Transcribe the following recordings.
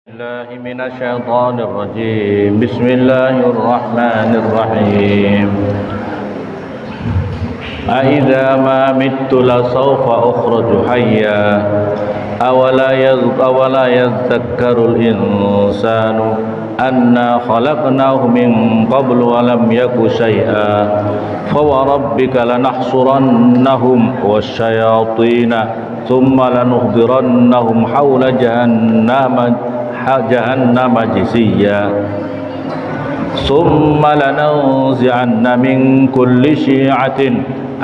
الله من الشيطان الرجيم بسم الله الرحمن الرحيم أإذا ما مت لسوف أخرج حيا أولا يذكر الإنسان أنا خلقناه من قبل ولم يك شيئا فوربك لنحصرنهم والشياطين ثم لنحضرنهم حول جهنم جثيا ثم لننزعن من كل شيعة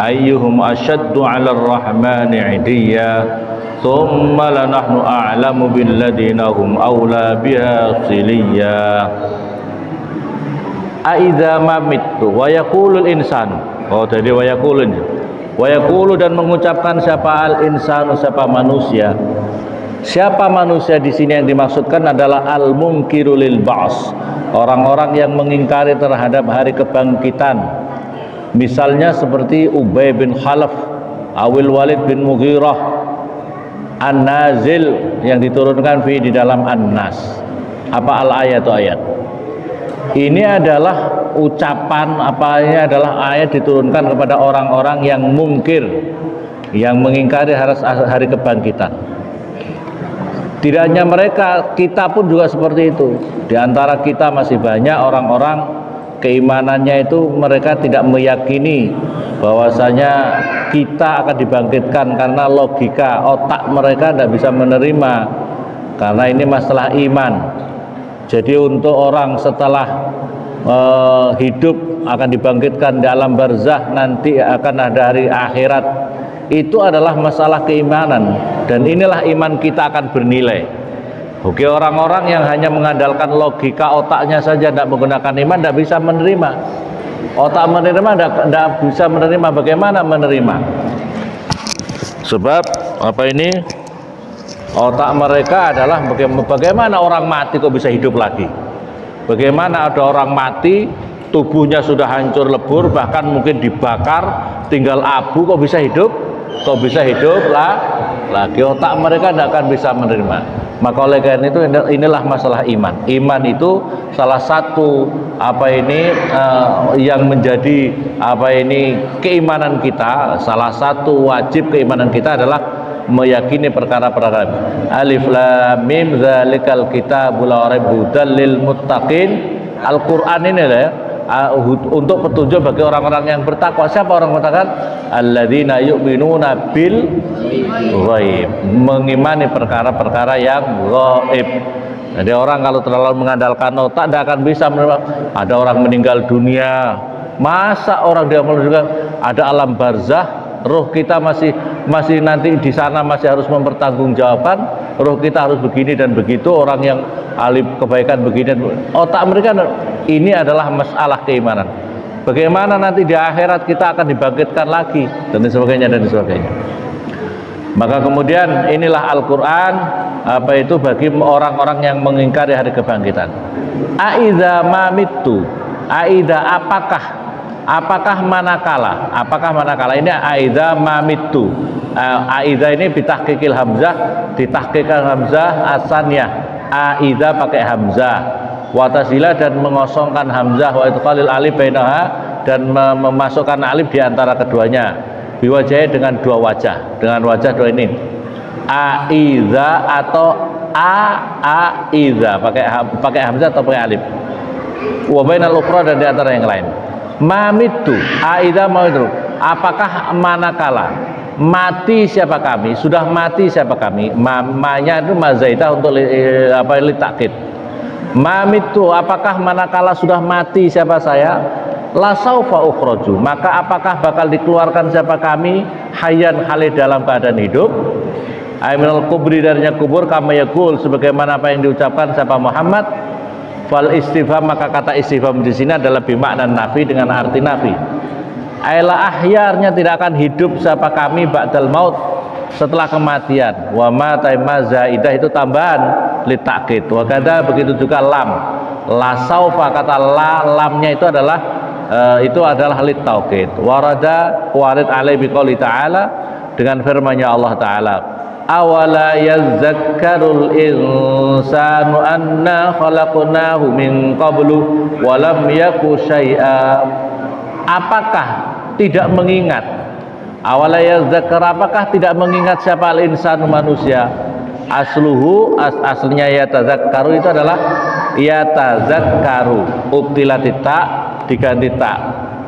أيهم أشد على الرحمن عتيا ثم لنحن أعلم بالذين هم أولى بها صليا أإذا ما مت ويقول الإنسان jadi wayaqulu dan mengucapkan siapa al-insanu, siapa manusia. Siapa manusia di sini yang dimaksudkan adalah al-munkiru lil ba's, orang-orang yang mengingkari terhadap hari kebangkitan. Misalnya seperti Ubay bin Khalaf, Awil Walid bin Mughirah, An-Nazil yang diturunkan di dalam An-Nas. Apa al-ayat ayat? Ini adalah ucapan, ini adalah ayat diturunkan kepada orang-orang yang mungkir, yang mengingkari hari kebangkitan. Tidak hanya mereka, kita pun juga seperti itu. Di antara kita masih banyak orang-orang keimanannya itu mereka tidak meyakini bahwasanya kita akan dibangkitkan, karena logika otak mereka tidak bisa menerima, karena ini masalah iman. Jadi untuk orang setelah hidup akan dibangkitkan dalam barzah, nanti akan ada hari akhirat, itu adalah masalah keimanan, dan inilah iman kita akan bernilai. Oke, orang-orang yang hanya mengandalkan logika otaknya saja, tidak menggunakan iman, tidak bisa menerima. Otak menerima, tidak bisa menerima. Bagaimana menerima? Sebab otak mereka adalah bagaimana orang mati kok bisa hidup lagi. Bagaimana ada orang mati, tubuhnya sudah hancur lebur, bahkan mungkin dibakar, tinggal abu, kok bisa hidup? Kok bisa hidup lagi? Otak mereka tidak akan bisa menerima. Maka oleh karena itu inilah masalah iman. Iman itu salah satu yang menjadi keimanan kita. Salah satu wajib keimanan kita adalah meyakini perkara-perkara. Alif lam mim zalikal kitabul la raiba hudal lil muttaqin. Al-Qur'an ini untuk petunjuk bagi orang-orang yang bertakwa. Siapa orang bertakwa? Alladzina yu'minuna bil ghaib, mengimani perkara-perkara yang ghaib. Jadi orang kalau terlalu mengandalkan otak tidak akan bisa menerima. Ada orang meninggal dunia, masa orang dia juga ada alam barzah, roh kita masih nanti di sana masih harus mempertanggungjawabkan, roh kita harus begini dan begitu, orang yang ahli kebaikan begini. Otak mereka ini adalah masalah keimanan. Bagaimana nanti di akhirat kita akan dibangkitkan lagi, dan sebagainya. Maka kemudian inilah Al-Quran bagi orang-orang yang mengingkari hari kebangkitan. Aidza ma mitu, aidza apakah manakala ini aidza ma mitu. Aidza ini bitahqiqil hamzah, ditahqiqkan hamzah asaniyah. Aidza pakai hamzah, wa tasila dan mengosongkan hamzah, wa idkhalil alif bainaha dan memasukkan alif di antara keduanya, biwajah dengan dua wajah, dengan wajah dua ini. Aidza atau aidza pakai hamzah atau pakai alif. Wa bainal ukhra dan di antara yang lain. Mamitu aidza mamitu, apakah manakala mati siapa kami, sudah mati siapa kami. Mamanya itu mazaidah untuk litakid. Mamitu, apakah manakala sudah mati siapa saya, la saufa ukhraju, maka apakah bakal dikeluarkan siapa kami, hayyan halih dalam keadaan hidup, ayminal kubri darinya kubur, kama yaqul sebagaimana apa yang diucapkan siapa Muhammad. Fal istifham, maka kata istifham di sini adalah bimakna nafi dengan arti nafi. Aila ahyarnya tidak akan hidup siapa kami ba'dal maut, setelah kematian. Wa ma taima zaidah itu tambahan litakid. Wa kada begitu juga lam. La saufa, kata lamnya itu adalah litaukid. Warid alaihi biqouli ta'ala, dengan firman-Nya Allah Ta'ala, awala yazakkarul insanu anna khalaqnahu min qablu wa lam yaku syai'a. Apakah tidak mengingat, awala yazakkar, apakah tidak mengingat siapa al insanu manusia? Asluhu aslinya yatazakkaru itu adalah yatazakkaru, ubtilati ta diganti ta.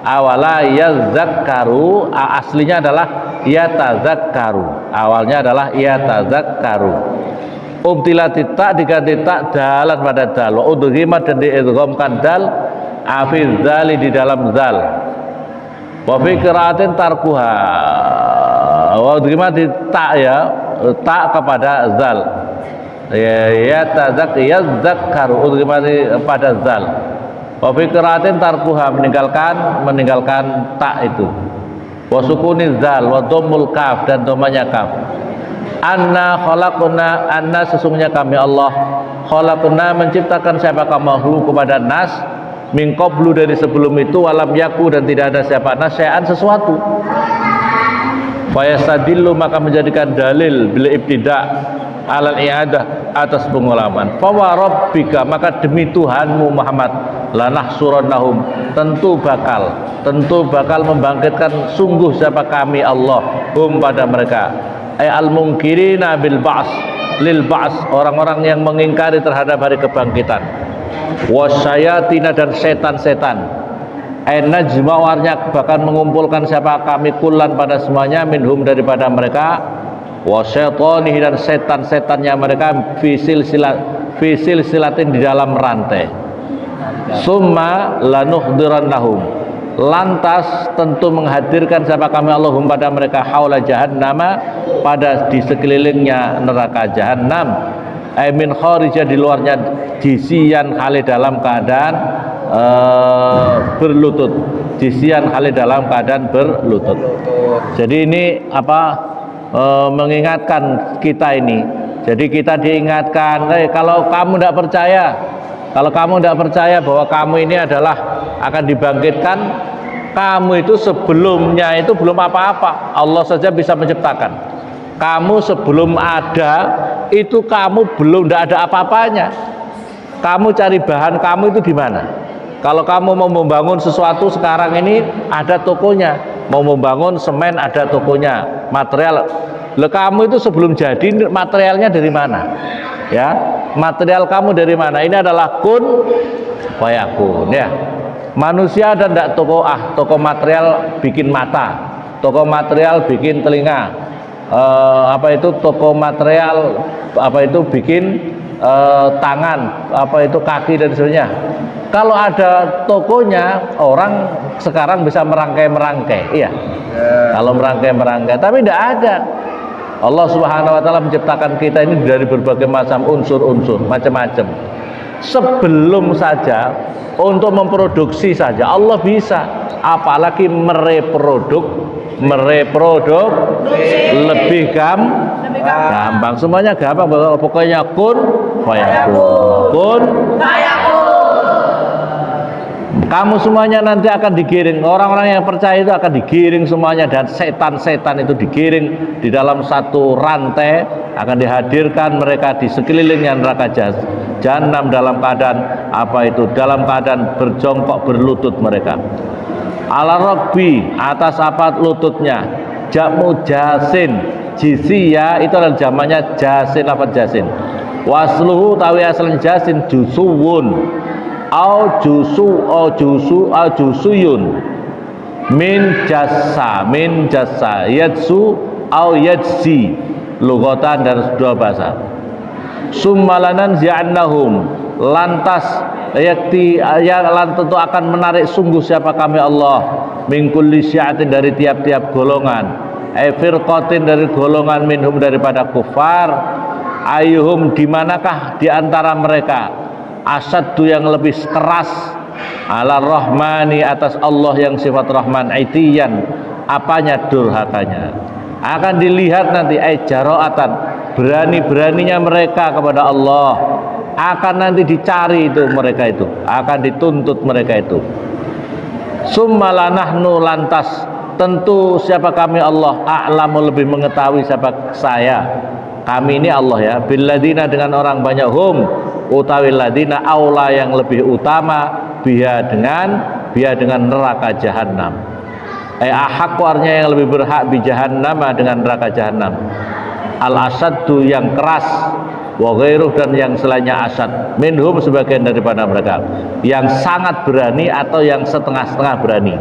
Awala yazakkaru aslinya adalah yatazakkaru, awalnya adalah yatazakkaru. Ubtilati ta diganti ta dalan pada dal, wa udghima dan diidghamkan dal afiz zali di dalam zal. Wa fi qiraatin tarkuha, wa udghima di ta ya, ta kepada zal. Yazakkaru udghima pada zal. Wa fi qiraatin tarkuha meninggalkan ta itu. Wa sukuniz zal wa dhammul kaf dan dhammanya kaf. Anna khalaqna, anna sesungguhnya kami Allah khalaqna menciptakan siapa kamahu kepada nas min qablu dari sebelum itu, walam yaku dan tidak ada siapa nas syai'an sesuatu. Fayastadillu maka menjadikan dalil bila ibtida alal i'adah atas pengulaman. Fa wa rabbika maka demi Tuhanmu Muhammad lanahsurannahum tentu bakal membangkitkan sungguh siapa kami Allah hum pada mereka ay al mungkirina bil ba's lil ba's, orang-orang yang mengingkari terhadap hari kebangkitan, wasyayatina dan setan-setan, ay najma'u bahkan mengumpulkan siapa kami kullan pada semuanya minhum daripada mereka, wasyaitanihi dan setan-setannya mereka fi silsilatin di dalam rantai. Summa lanuhdirannahum, lantas tentu menghadirkan siapa kami Allahum pada mereka haula jahannama pada di sekelilingnya neraka jahannam, ay min kharija di luarnya jisian hale dalam keadaan berlutut, jisian hale dalam keadaan berlutut. Jadi ini mengingatkan kita ini. Jadi kita diingatkan, kalau kamu tidak percaya bahwa kamu ini adalah akan dibangkitkan, kamu itu sebelumnya itu belum apa-apa, Allah saja bisa menciptakan. Kamu sebelum ada itu kamu belum, tidak ada apa-apanya. Kamu cari bahan kamu itu di mana? Kalau kamu mau membangun sesuatu sekarang ini ada tokonya, mau membangun semen ada tokonya, material. Loh, kamu itu sebelum jadi materialnya dari mana? Ya, material kamu dari mana? Ini adalah kun fayakun ya. Manusia dan tidak toko material bikin mata, toko material bikin telinga, toko material bikin tangan, kaki dan sebagainya. Kalau ada tokonya, orang sekarang bisa merangkai, iya. Kalau merangkai, tapi tidak ada. Allah Subhanahu wa taala menciptakan kita ini dari berbagai macam unsur-unsur, macam-macam. Sebelum saja untuk memproduksi saja Allah bisa, apalagi mereproduk lebih gampang. Semuanya gampang, pokoknya kun fayakun. Kamu semuanya nanti akan digiring, orang-orang yang percaya itu akan digiring semuanya, dan setan-setan itu digiring di dalam satu rantai, akan dihadirkan mereka di sekelilingnya neraka jahanam dalam keadaan dalam keadaan berjongkok berlutut mereka. Ala rokbi atas lututnya, jamu jasin, jisiya itu adalah jamannya jasin, jasin. Wasluhu tawi asal jasin jusuwun au jusuyun min jassa yadsu au yadsi, lugatan dan dua bahasa. Summalanan zi'annahum, lantas tentu akan menarik sungguh siapa kami Allah min kulli syi'atin dari tiap-tiap golongan, firqatin dari golongan minhum daripada kufar, ayuhum dimanakah diantara mereka asaddu yang lebih keras ala rahmani atas Allah yang sifat rahman, itiyan apanya, durhakanya. Akan dilihat nanti jaroatan, berani-beraninya mereka kepada Allah, akan nanti dicari itu mereka itu, akan dituntut mereka itu. Summa lanahnu, lantas tentu siapa kami Allah a'lamu lebih mengetahui siapa saya kami ini Allah ya, billadina dengan orang banyak, hum utawi ladina aula yang lebih utama biha dengan neraka jahanam. Ahakku artinya yang lebih berhak bi jahannam dengan neraka jahanam. Al asaddu yang keras, wa ghairuh dan yang selainnya asad, minhum sebagian daripada mereka, yang sangat berani atau yang setengah-setengah berani,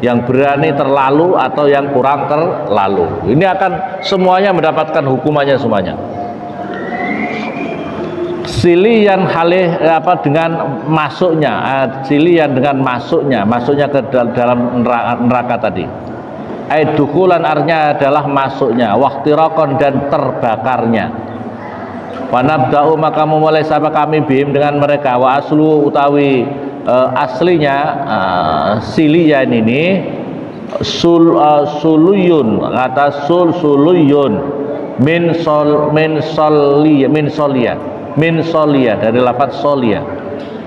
yang berani terlalu atau yang kurang terlalu. Ini akan semuanya mendapatkan hukumannya semuanya. Silian halih dengan masuknya, silian dengan masuknya ke dalam neraka tadi. Dukulan artinya adalah masuknya, waqtiraqan dan terbakarnya. Wanabda'u maka memulai sama kami bihim dengan mereka, wa aslu utawi aslinya silian ini suluyun, kata suluyun min solia dari lafaz solia,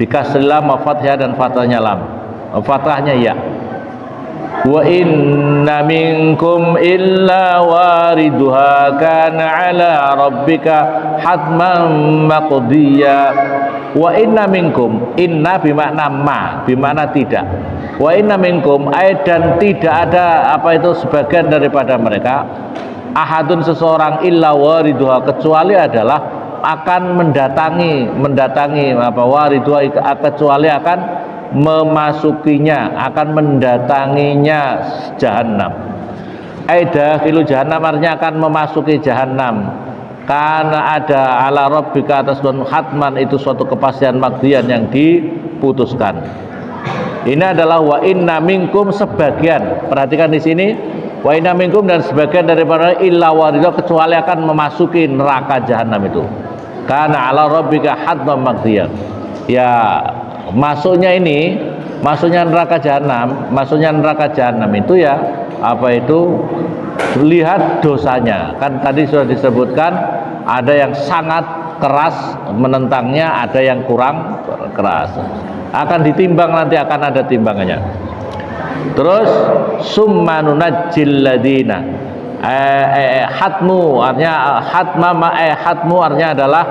dikasih lam fathah dan fathahnya lam, fathahnya ya. Wa inna minkum illa wariduha kana ala rabbika hatman maqdiya. Wa inna minkum, inna bimakna ma, bimakna tidak. Wa inna minkum, dan tidak ada sebagian daripada mereka, ahadun seseorang illa wariduha kecuali adalah akan mendatangi wariduha kecuali akan memasukinya, akan mendatanginya jahanam. Dakhilu jahannam artinya akan memasuki jahanam. Karena ada ala rabbika atas Tuhan hatman itu suatu kepastian makdian yang diputuskan. Ini adalah wa inna minkum sebagian. Perhatikan di sini, wa inna minkum dan sebagian daripada illa waridha kecuali akan memasuki neraka jahanam itu. Karena ala rabbika hatman makdian. Ya, masuknya neraka jahanam itu ya lihat dosanya. Kan tadi sudah disebutkan ada yang sangat keras menentangnya, ada yang kurang keras. Akan ditimbang, nanti akan ada timbangannya. Terus summa nunajjil ladina, hatmu artinya hatmu artinya adalah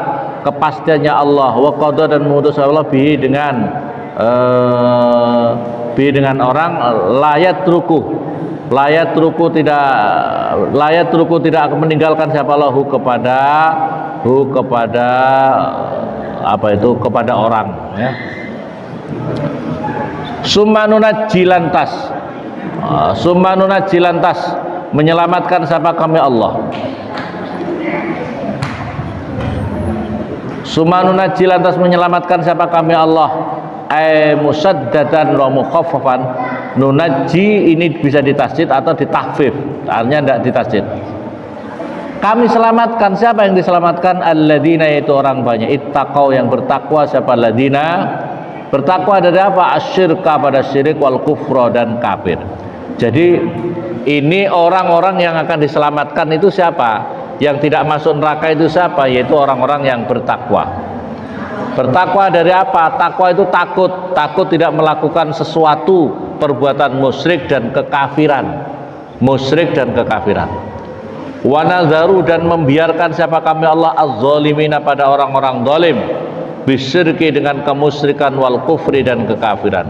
kepastiannya Allah, wa qada dan memutus Allah bihi dengan orang layat ruku tidak akan meninggalkan siapa lahu kepada orang ya. Summanuna jilantas menyelamatkan siapa kami Allah. Summanuna jilantas menyelamatkan siapa kami Allah. Musaddatan wa mukhaffafan. Nunaji ini bisa ditasjid atau ditahfif, artinya tidak ditasjid. Kami selamatkan, siapa yang diselamatkan? Alladzina, yaitu orang banyak, ittaqau yang bertakwa. Siapa alladzina? Bertakwa dari apa? Asyirka pada syirik, wal kufra dan kafir. Jadi ini orang-orang yang akan diselamatkan itu siapa? Yang tidak masuk neraka itu siapa? Yaitu orang-orang yang bertakwa. Bertakwa dari apa? Takwa itu takut tidak melakukan sesuatu perbuatan musyrik dan kekafiran. Wa nadzaru dan membiarkan siapa kami Allah az-zalimina pada orang-orang zalim, bisyirki dengan kemusyrikan, wal kufri dan kekafiran,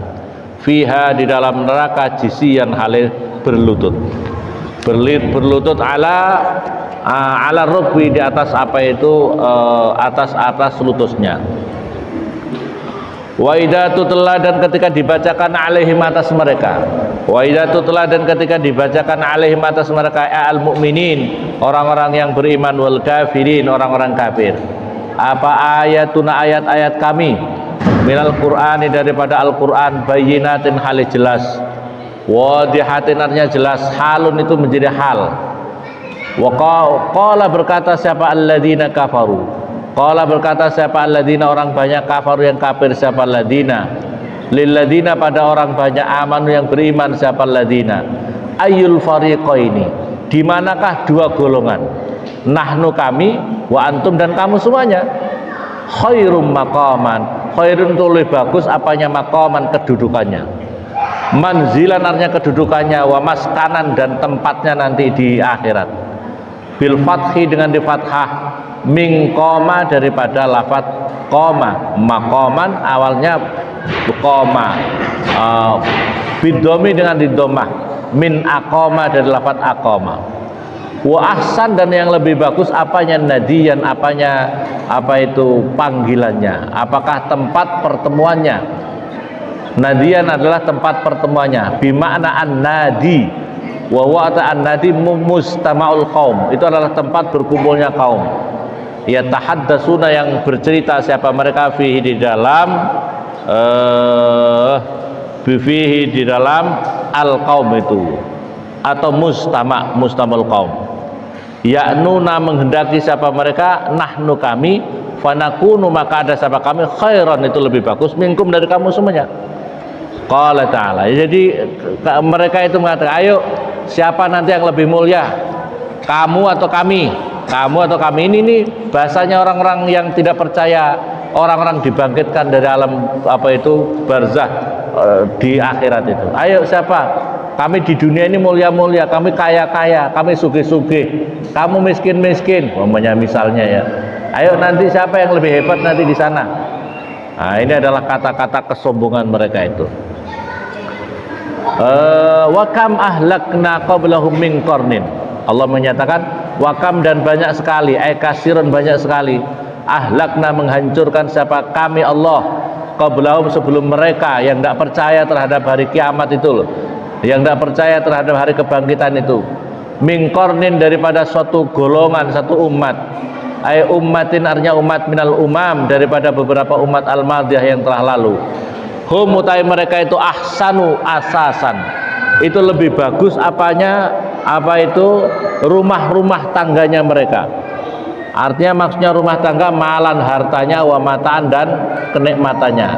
fiha di dalam neraka jisian halih berlutut ala rukbi di atas atas lututnya. Wa idza tutla dan ketika dibacakan alaihim atas mereka, al mukminin orang-orang yang beriman, wal kafirin orang-orang kafir. Apa ayatuna ayat-ayat kami minal qur'ani daripada Al-Qur'an, bayyinatin halih jelas, wadihatin artinya jelas, halun itu menjadi hal. Wa qala berkata siapa alladzina kafaru, qala berkata siapa alladzina orang banyak, kafaru yang kafir siapa alladzina, lilladzina pada orang banyak, amanu yang beriman siapa alladzina, ayyul fariqaini di manakah dua golongan, nahnu kami, wa antum dan kamu semuanya, khairum maqaman, khairun itu lebih bagus apanya, maqaman kedudukannya, manzilan artinya kedudukannya, wa maskanan dan tempatnya nanti di akhirat, bil fathi dengan di fathah, Min koma daripada lafat koma. Makoman awalnya koma, bidomi dengan didomah. Min akoma dari lafat akoma. Wa ahsan, dan yang lebih bagus apanya nadiyan, apanya apa itu panggilannya, apakah tempat pertemuannya. Nadiyan adalah tempat pertemuannya, bimakna an-nadi. Wa huwa an-nadi mustama'ul qaum, itu adalah tempat berkumpulnya kaum. Ya tahaddasuna, yang bercerita siapa mereka fihi di dalam fihi di dalam al-qaum itu, atau mustama'ul qaum. Ya'nuna, menghendaki siapa mereka, nahnu kami, fanakunu, maka ada siapa kami, khairan, itu lebih bagus, minkum, dari kamu semuanya. Qala ta'ala, jadi mereka itu mengatakan, ayo siapa nanti yang lebih mulia, kamu atau kami? Kamu atau kami? Ini nih bahasanya orang-orang yang tidak percaya orang-orang dibangkitkan dari alam apa itu barzah, di akhirat itu. Ayo siapa? Kami di dunia ini mulia-mulia, kami kaya-kaya, kami sugih-sugih, kamu miskin-miskin, misalnya ya. Ayo nanti siapa yang lebih hebat nanti di sana. Nah, ini adalah kata-kata kesombongan mereka itu. Wa kam ahlakna qablahum min qarnin. Allah menyatakan wakam, dan banyak sekali, kasirun, banyak sekali, ahlakna, menghancurkan siapa kami Allah, qablahum, sebelum mereka yang tidak percaya terhadap hari kiamat itu loh, yang tidak percaya terhadap hari kebangkitan itu. Min qarnin, daripada suatu golongan, satu umat. Ummatin, artinya umat, minal umam, daripada beberapa umat al-madiyah yang telah lalu. Hum, utai mereka itu ahsanu asasan, itu lebih bagus apanya, apa itu rumah-rumah tangganya mereka. Artinya maksudnya rumah tangga malan, hartanya, wa mataan, dan kenikmatannya,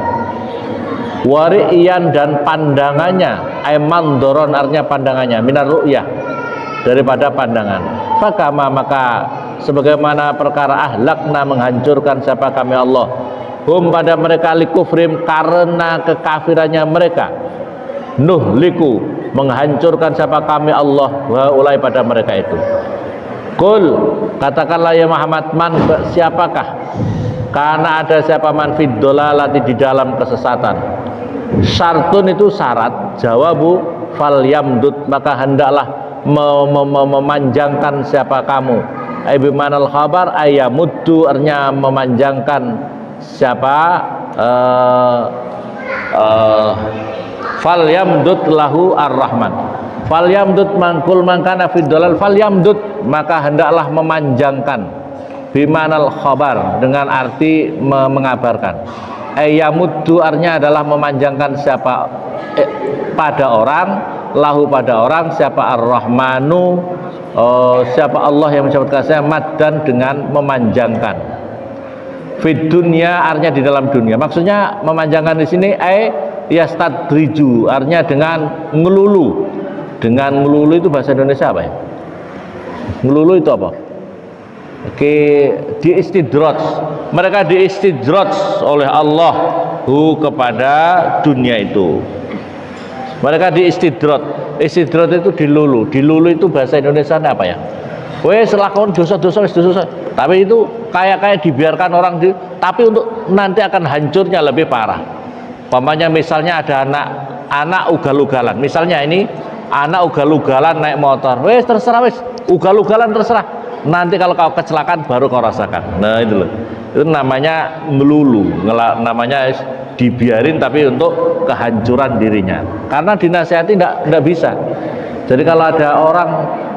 wari'iyan, dan pandangannya, mandoron, artinya pandangannya, minar ru'yah, daripada pandangan. Fakama, maka sebagaimana perkara ahlakna, menghancurkan siapa kami Allah, hum, pada mereka, likufrim, karena kekafirannya mereka, nuhliku, menghancurkan siapa kami Allah, wa ulai, pada mereka itu. Qul, katakanlah ya Muhammad, man, siapakah, karena ada siapa, man fid dolalati, di dalam kesesatan. Syartun, itu syarat, jawabu, fal yamdud, maka hendaklah memanjangkan siapa kamu. Bimanal khabar, ayamuddu, artinya memanjangkan siapa, fal yamdud lahu ar-rahman. Fal yamdud, mangkul mangkana fid dolal, fal yamdud, maka hendaklah memanjangkan. Bimanal khabar, dengan arti mengabarkan. Ayamuddu, artinya adalah memanjangkan siapa, pada orang, lahu, pada orang, siapa, ar-rahmanu, siapa Allah yang mencapai kasih, maddan, dengan memanjangkan. Fid dunya, artinya di dalam dunia. Maksudnya memanjangkan di sini yastadriju, artinya dengan ngelulu. Dengan ngelulu itu bahasa Indonesia apa ya? Ngelulu itu apa? Oke, diistidraj. Mereka diistidraj oleh Allah kepada dunia itu. Mereka diistidraj. Istidraj itu dilulu. Dilulu itu bahasa Indonesia apa ya? Wes lakon dosa-dosa, tapi itu kayak dibiarkan orang tapi untuk nanti akan hancurnya lebih parah. Pamannya misalnya ada anak ugal-ugalan. Misalnya ini anak ugal-ugalan naik motor. Wes terserah, wes ugal-ugalan terserah. Nanti kalau kau kecelakaan baru kau rasakan. Nah itu loh. Itu namanya melulu. Namanya dibiarin tapi untuk kehancuran dirinya. Karena dinasihati tidak bisa. Jadi kalau ada orang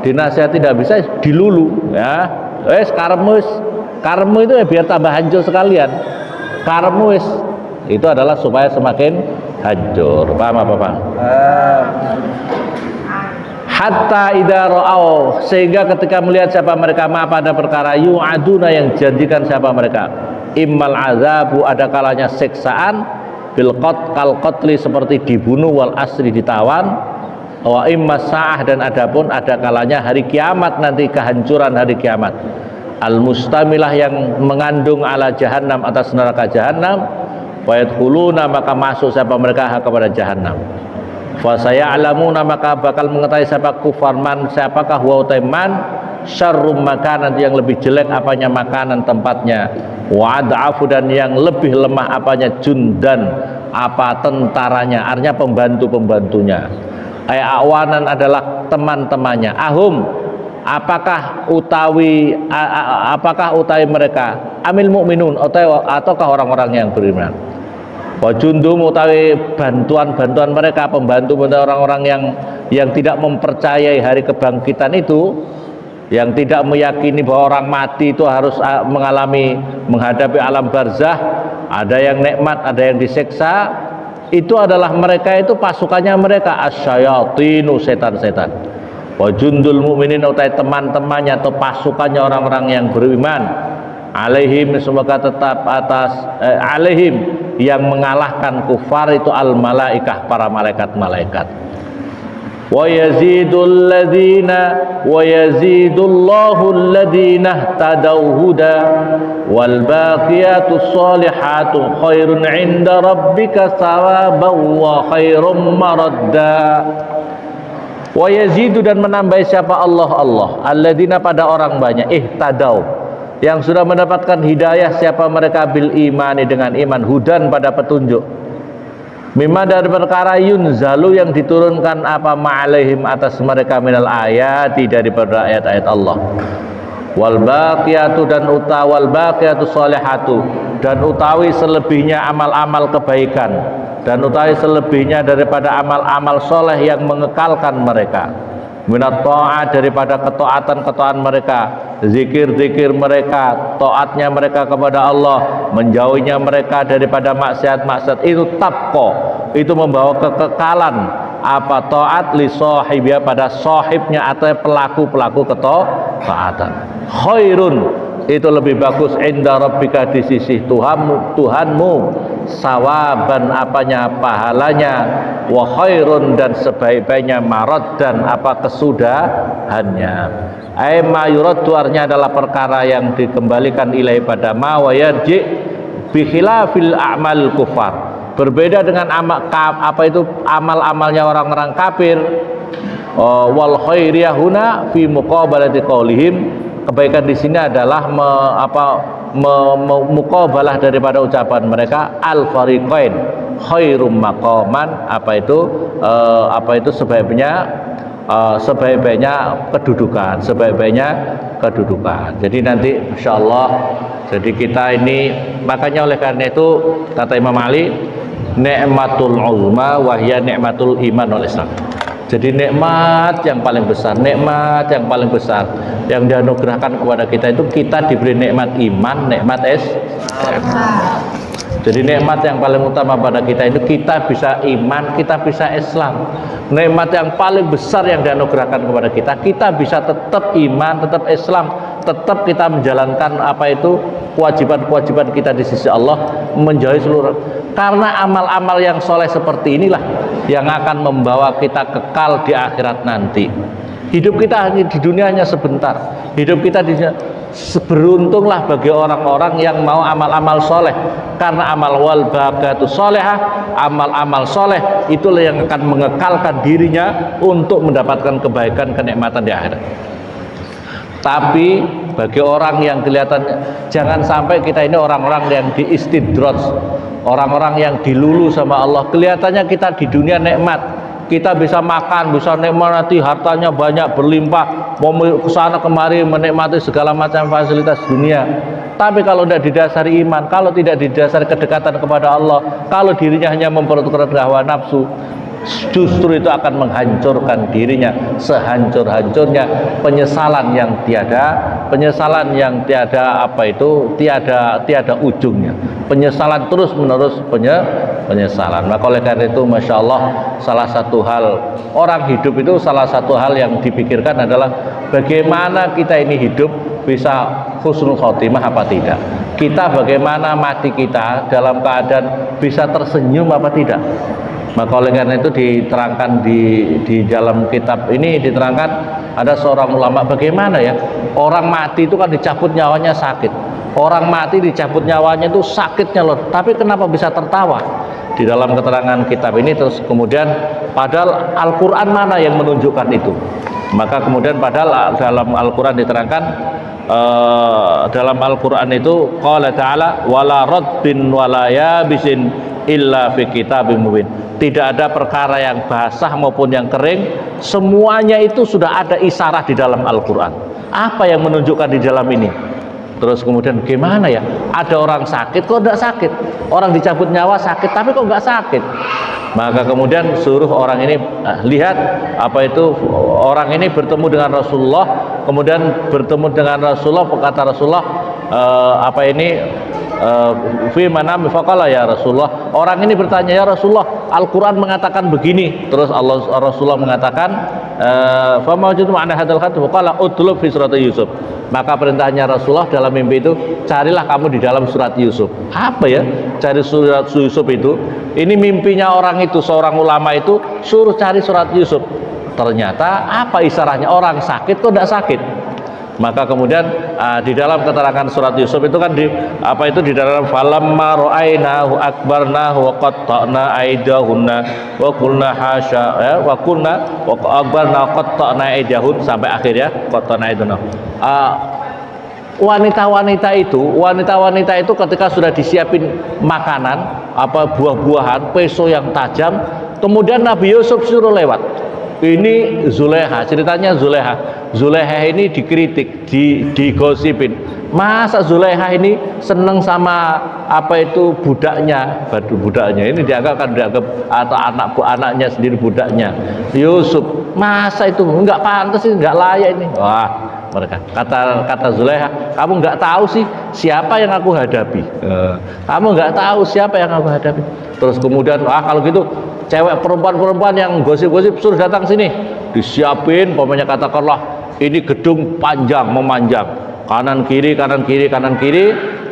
dinasihati tidak bisa, dilulu ya. Wes karmu itu ya biar tambah hancur sekalian. Karmu wes itu adalah supaya semakin hancur. Paham apa, Pak? Hatta idza ra'au, sehingga ketika melihat siapa mereka ma pada perkara yu'aduna, yang janjikan siapa mereka, immal azabu, ada kalanya siksaan, bil qatli, seperti dibunuh, wal asri, ditawan, wa imma sa'ah, dan adapun ada kalanya hari kiamat, nanti kehancuran hari kiamat, al mustamilah, yang mengandung ala jahannam, atas neraka jahannam, wa yadkhuluna, maka masuk siapa mereka kepada jahannam. Fa saya'lamuna, maka bakal mengetahui siapa kufar man, siapakah wa utaiman, syarrum makanan, yang lebih jelek apanya makanan tempatnya, wa ad'afu, dan yang lebih lemah apanya jundan, apa tentaranya, artinya pembantu-pembantunya. Awanan adalah teman-temannya. Ahum, apakah utawi mereka, amil mukminun, ataukah orang-orang yang beriman. Wa jundum, utawi bantuan-bantuan mereka, pembantu-bantuan orang-orang yang tidak mempercayai hari kebangkitan itu, yang tidak meyakini bahwa orang mati itu harus menghadapi alam barzah, ada yang nikmat, ada yang disiksa. Itu adalah mereka, itu pasukannya mereka, asyayatinu, setan-setan. Wa jundul mukminin, utawi teman-temannya atau pasukannya orang-orang yang beriman, alaihim, semoga tetap atas alaihim, yang mengalahkan kufar itu al malaikah, para malaikat-malaikat. Wa yazidullahu alladhina ihtadaw huda wal baqiyatus salihatu khairun 'inda rabbika thawaban wa khairum maradda. Wa yazidu, dan menambah siapa Allah alladzina, pada orang banyak, ihtadaw, yang sudah mendapatkan hidayah, siapa mereka, bil imani, dengan iman, hudan, pada petunjuk, mimma, dari perkara yunzalu, yang diturunkan apa ma'alaihim, atas mereka, minal ayati, daripada ayat-ayat Allah. Wal baqiyatu, dan wal baqiyatu sholihatu, dan utawi selebihnya amal-amal kebaikan, dan utawi selebihnya daripada amal-amal soleh yang mengekalkan mereka, minat ta'at, daripada ketaatan mereka, zikir-zikir mereka, taatnya mereka kepada Allah, menjauhinya mereka daripada maksiat-maksiat, itu tabqa, itu membawa kekekalan apa taat li sahibnya, pada sahibnya atau pelaku-pelaku ketaatan. Khairun, itu lebih bagus, inda rabbika, di sisi Tuhanmu, sawaban, apanya, pahalanya, wa khairun, dan sebaik-baiknya, marad, dan apa kesudahannya. Ai ma yuraddu, artinya adalah perkara yang dikembalikan ilahi pada ma, wa yarji bi khilafil a'mal kufar, berbeda dengan amal-amalnya orang-orang kafir. Wal khairiyahuna fi muqabalati qaulihim, kebaikan di sini adalah muqabalah daripada ucapan mereka, al fariqain khairum maqaman, apa itu sebaik-baiknya kedudukan. Jadi nanti insyaallah, jadi kita ini, makanya oleh karena itu kata Imam Ali, ni'matul uzma wa hiya ni'matul iman wal Islam. Jadi nikmat yang paling besar yang dianugerahkan kepada kita itu, kita diberi nikmat iman, nikmat Islam. Jadi nikmat yang paling utama pada kita itu, kita bisa iman, kita bisa Islam. Nikmat yang paling besar yang dianugerahkan kepada kita, kita bisa tetap iman, tetap Islam, tetap kita menjalankan kewajiban-kewajiban kita di sisi Allah, menjauhi seluruh. Karena amal-amal yang soleh seperti inilah yang akan membawa kita kekal di akhirat nanti. Hidup kita hanya di dunia hanya sebentar. Hidup kita beruntunglah bagi orang-orang yang mau amal-amal soleh, karena amal wal baqatu sholihah, amal-amal soleh itulah yang akan mengekalkan dirinya untuk mendapatkan kebaikan, kenikmatan di akhirat. Tapi bagi orang yang kelihatan, jangan sampai kita ini orang-orang yang diistidraj, orang-orang yang dilulu sama Allah. Kelihatannya kita di dunia nikmat, kita bisa makan, bisa nikmati, hartanya banyak, berlimpah, mau kesana kemari menikmati segala macam fasilitas dunia. Tapi kalau tidak didasari iman, kalau tidak didasari kedekatan kepada Allah, kalau dirinya hanya mempertukarkan hawa nafsu, justru itu akan menghancurkan dirinya sehancur-hancurnya. Penyesalan yang tiada ujungnya, penyesalan terus menerus penyesalan. Maka oleh karena itu, masya Allah, salah satu hal orang hidup itu, salah satu hal yang dipikirkan adalah bagaimana kita ini hidup bisa husnul khotimah apa tidak, kita bagaimana mati kita dalam keadaan bisa tersenyum apa tidak. Maka oleh karena itu diterangkan di dalam kitab ini, diterangkan ada seorang ulama, bagaimana ya orang mati itu kan dicabut nyawanya sakit, orang mati dicabut nyawanya itu sakitnya loh, tapi kenapa bisa tertawa? Di dalam keterangan kitab ini terus kemudian, padahal Al-Quran mana yang menunjukkan itu? Maka kemudian padahal dalam Al-Quran diterangkan, dalam Al-Quran itu qala ta'ala wala raddin wala yabisin illa fi kitabim mubin. Tidak ada perkara yang basah maupun yang kering, semuanya itu sudah ada isyarat di dalam Al-Quran. Apa yang menunjukkan di dalam ini? Terus kemudian gimana ya? Ada orang sakit kok tidak sakit, orang dicabut nyawa sakit tapi kok nggak sakit. Maka kemudian suruh orang ini lihat apa itu, orang ini bertemu dengan Rasulullah, kemudian bertemu dengan Rasulullah, kata Rasulullah apa ini fi manam faqala ya Rasulullah. Orang ini bertanya, ya Rasulullah, Al-Qur'an mengatakan begini. Terus Rasulullah mengatakan fa mawjud ma'ana hadzal khat faqala utlub fi surat Yusuf. Maka perintahnya Rasulullah dalam mimpi itu, carilah kamu di dalam surat Yusuf. Apa ya cari surat Yusuf itu? Ini mimpinya orang itu, seorang ulama itu suruh cari surat Yusuf. Ternyata apa isyaratnya? Orang sakit kok tidak sakit. Maka kemudian di dalam keterangan surat Yusuf itu kan di apa itu, di dalam falamma ra'ainahu akbarnahu wa qatta'na aidahunna wa qulna hasya ya, wa qulna wa akbarna qatta'na aidahun sampai akhir ya, qatta'na aidahunna. Wanita-wanita itu ketika sudah disiapin makanan, apa buah-buahan, peso yang tajam, kemudian Nabi Yusuf suruh lewat. Ini Zulaiha, ceritanya Zulaiha ini dikritik, digosipin. Masa Zulaiha ini seneng sama apa itu budaknya ini dianggap atau anaknya sendiri budaknya Yusuf. Masa itu nggak pantas sih, nggak layak ini. Wah, mereka kata Zulaiha, kamu nggak tahu sih siapa yang aku hadapi. Kamu nggak tahu siapa yang aku hadapi. Terus kemudian kalau gitu cewek perempuan yang gosip-gosip suruh datang sini, disiapin, pokoknya katakanlah ini gedung panjang memanjang, kanan kiri,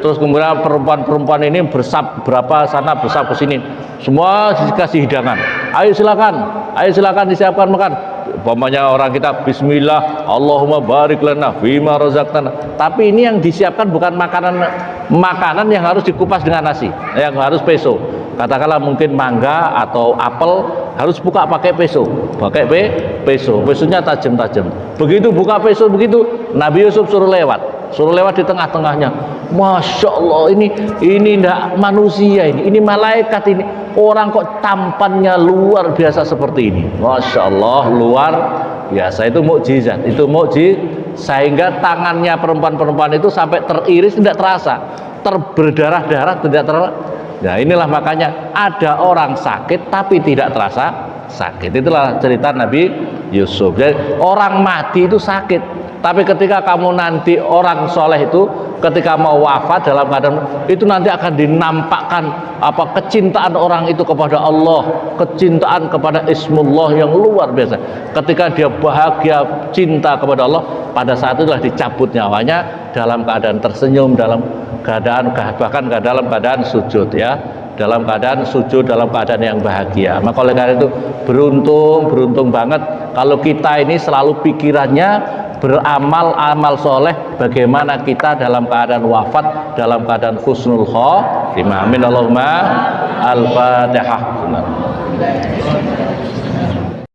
terus kemudian perempuan ini bersab berapa sana, bersab ke sini, semua dikasih hidangan. Ayo silakan disiapkan makan. Umpamanya orang kita bismillah, Allahumma barik lana fima razaqtana. Tapi ini yang disiapkan bukan makanan yang harus dikupas dengan nasi, yang harus peso. Katakanlah mungkin mangga atau apel harus buka pakai peso, pesonya tajam-tajam. Begitu buka peso begitu, Nabi Yusuf suruh lewat di tengah-tengahnya. Masya Allah, ini tidak manusia, ini malaikat, ini orang kok tampannya luar biasa seperti ini. Masya Allah, luar biasa. Itu mukjizat, sehingga tangannya perempuan itu sampai teriris tidak terasa, berdarah-darah tidak terasa. Nah inilah makanya ada orang sakit tapi tidak terasa sakit. Itulah cerita Nabi Yusuf. Jadi orang mati itu sakit, tapi ketika kamu nanti orang soleh itu ketika mau wafat dalam keadaan itu nanti akan dinampakkan apa kecintaan orang itu kepada Allah, kecintaan kepada Ismullah yang luar biasa. Ketika dia bahagia cinta kepada Allah, pada saat itulah dicabut nyawanya dalam keadaan tersenyum, dalam keadaan bahkan dalam keadaan sujud ya, dalam keadaan sujud, dalam keadaan yang bahagia. Maka oleh karena itu beruntung banget kalau kita ini selalu pikirannya beramal amal soleh, bagaimana kita dalam keadaan wafat dalam keadaan husnul khotimah. Amin Allahumma al-Fatihah.